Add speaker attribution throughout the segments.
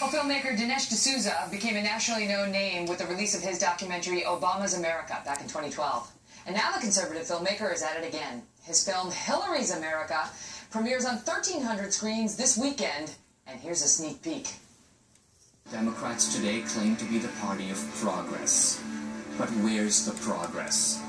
Speaker 1: Well, filmmaker Dinesh D'Souza became a nationally known name with the release of his documentary Obama's America back in 2012. And now the conservative filmmaker is at it again. His film Hillary's America premieres on 1,300 screens this weekend, and here's a sneak peek.
Speaker 2: Democrats today claim to be the party of progress. But where's the progress?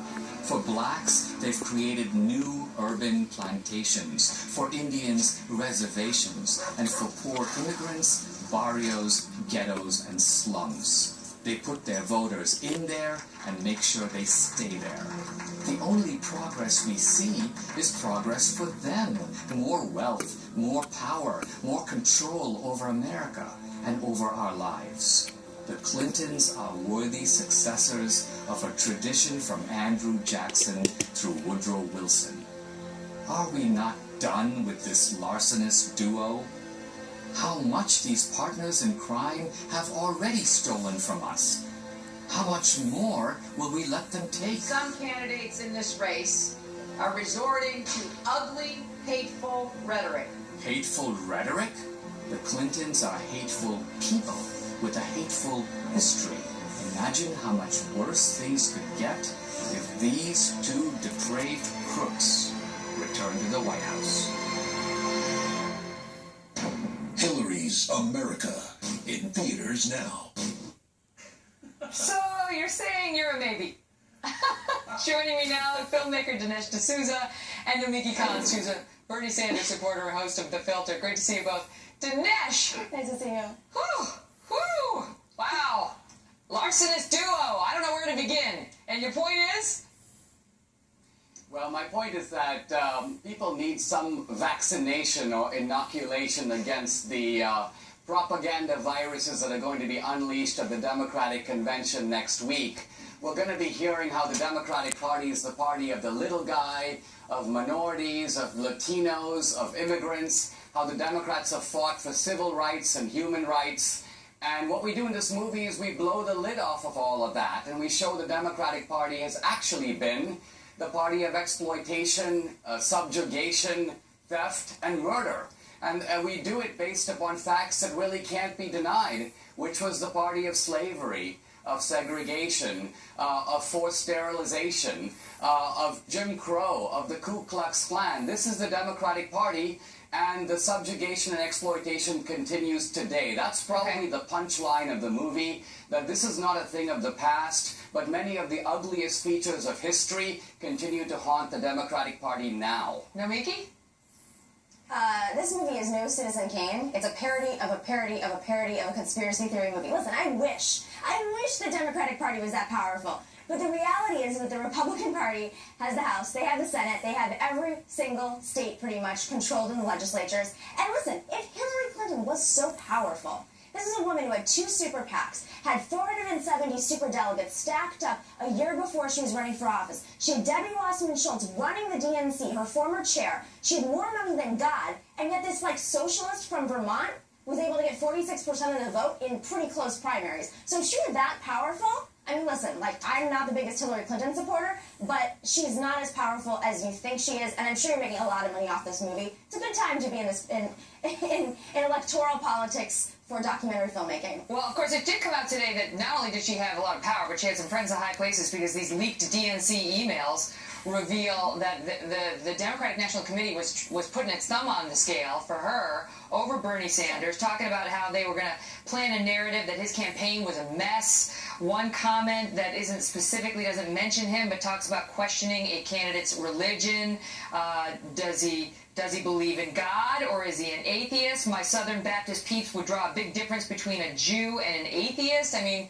Speaker 2: For blacks, they've created new urban plantations. For Indians, reservations. And for poor immigrants, barrios, ghettos, and slums. They put their voters in there and make sure they stay there. The only progress we see is progress for them. More wealth, more power, more control over America and over our lives. The Clintons are worthy successors of a tradition from Andrew Jackson through Woodrow Wilson. Are we not done with this larcenous duo? How much these partners in crime have already stolen from us? How much more will we let them take?
Speaker 3: Some candidates in this race are resorting to ugly, hateful rhetoric.
Speaker 2: Hateful rhetoric? The Clintons are hateful people with a hateful history. Imagine how much worse things could get if these two depraved crooks return to the White House.
Speaker 4: Hillary's America, in theaters now.
Speaker 1: So you're saying you're a maybe. Joining me now, filmmaker Dinesh D'Souza and Nomiki Collins, who's a Bernie Sanders supporter and host of The Filter. Great to see you both. Dinesh!
Speaker 5: Nice to see you.
Speaker 1: Whew! Whew! Wow! Larcenous duo! I don't know where to begin. And your point is?
Speaker 6: Well, my point is that people need some vaccination or inoculation against the propaganda viruses that are going to be unleashed at the Democratic Convention next week. We're going to be hearing how the Democratic Party is the party of the little guy, of minorities, of Latinos, of immigrants, how the Democrats have fought for civil rights and human rights. And what we do in this movie is we blow the lid off of all of that, and we show the Democratic Party has actually been the party of exploitation, subjugation, theft, and murder. And we do it based upon facts that really can't be denied, which was the party of slavery, of segregation, of forced sterilization, of Jim Crow, of the Ku Klux Klan. This is the Democratic Party, and the subjugation and exploitation continues today. That's probably the punchline of the movie, that this is not a thing of the past, but many of the ugliest features of history continue to haunt the Democratic Party now.
Speaker 1: Nomiki?
Speaker 5: This movie is no Citizen Kane. It's a parody of a parody of a parody of a conspiracy theory movie. Listen, I wish the Democratic Party was that powerful. But the reality is that the Republican Party has the House, they have the Senate, they have every single state pretty much controlled in the legislatures. And listen, if Hillary Clinton was so powerful, this is a woman who had 2 super PACs, had 470 super delegates stacked up a year before she was running for office. She had Debbie Wasserman Schultz running the DNC, her former chair. She had more money than God, and yet this socialist from Vermont was able to get 46% of the vote in pretty close primaries. So if she were that powerful, I mean, listen, I'm not the biggest Hillary Clinton supporter, but she's not as powerful as you think she is, and I'm sure you're making a lot of money off this movie. It's a good time to be in electoral politics for documentary filmmaking.
Speaker 1: Well, of course, it did come out today that not only did she have a lot of power, but she had some friends in high places, because these leaked DNC emails reveal that the Democratic National Committee was putting its thumb on the scale for her over Bernie Sanders, talking about how they were going to plan a narrative that his campaign was a mess. One comment that doesn't mention him, but talks about questioning a candidate's religion. Does he believe in God, or is he an atheist? My Southern Baptist peeps would draw a big difference between a Jew and an atheist. I mean,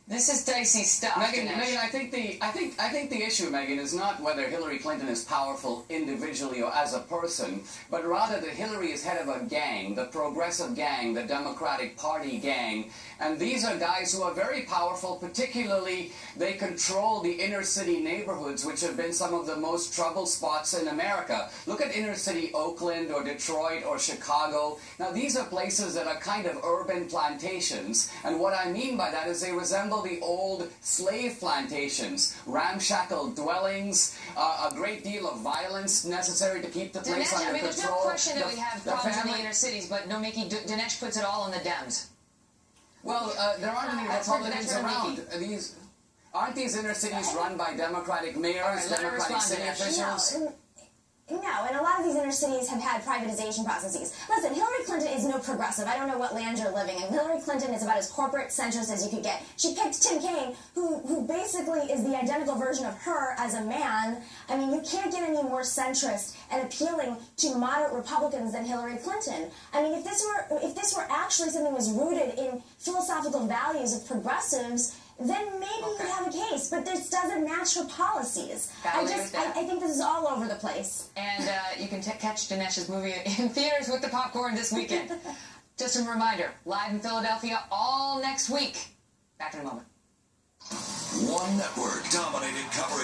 Speaker 1: this is dicey stuff.
Speaker 6: Megan, I think the issue, Megan, is not whether Hillary Clinton is powerful individually or as a person, but rather that Hillary is head of a gang, the progressive gang, the Democratic Party gang, and these are guys who are very powerful. Particularly, they control the inner city neighborhoods, which have been some of the most troubled spots in America. Look at inner city Oakland or Detroit or Chicago. Now, these are places that are kind of urban plantations, and what I mean by that is they resemble the old slave plantations, ramshackle dwellings, a great deal of violence necessary to keep the place under control.
Speaker 1: There's no question that we have problems in the inner cities, but Nomiki, Dinesh puts it all on the Dems.
Speaker 6: Well, there aren't any
Speaker 1: That's what
Speaker 6: Republicans
Speaker 1: we're
Speaker 6: around. Aren't these inner cities run by Democratic mayors,
Speaker 1: let her
Speaker 6: Democratic
Speaker 1: respond,
Speaker 6: city
Speaker 1: Dinesh.
Speaker 6: officials?
Speaker 5: No, and a lot of these inner cities have had privatization processes. Listen, Hillary Clinton is no progressive. I don't know what land you're living in. Hillary Clinton is about as corporate centrist as you could get. She picked Tim Kaine, who basically is the identical version of her as a man. I mean, you can't get any more centrist and appealing to moderate Republicans than Hillary Clinton. I mean, if this were actually something that was rooted in philosophical values of progressives, then maybe you'd have a case, but this doesn't match her policies. I think this is all over the place.
Speaker 1: And you can catch Dinesh's movie in theaters with the popcorn this weekend. Just a reminder, live in Philadelphia all next week. Back in a moment.
Speaker 4: One network dominated coverage.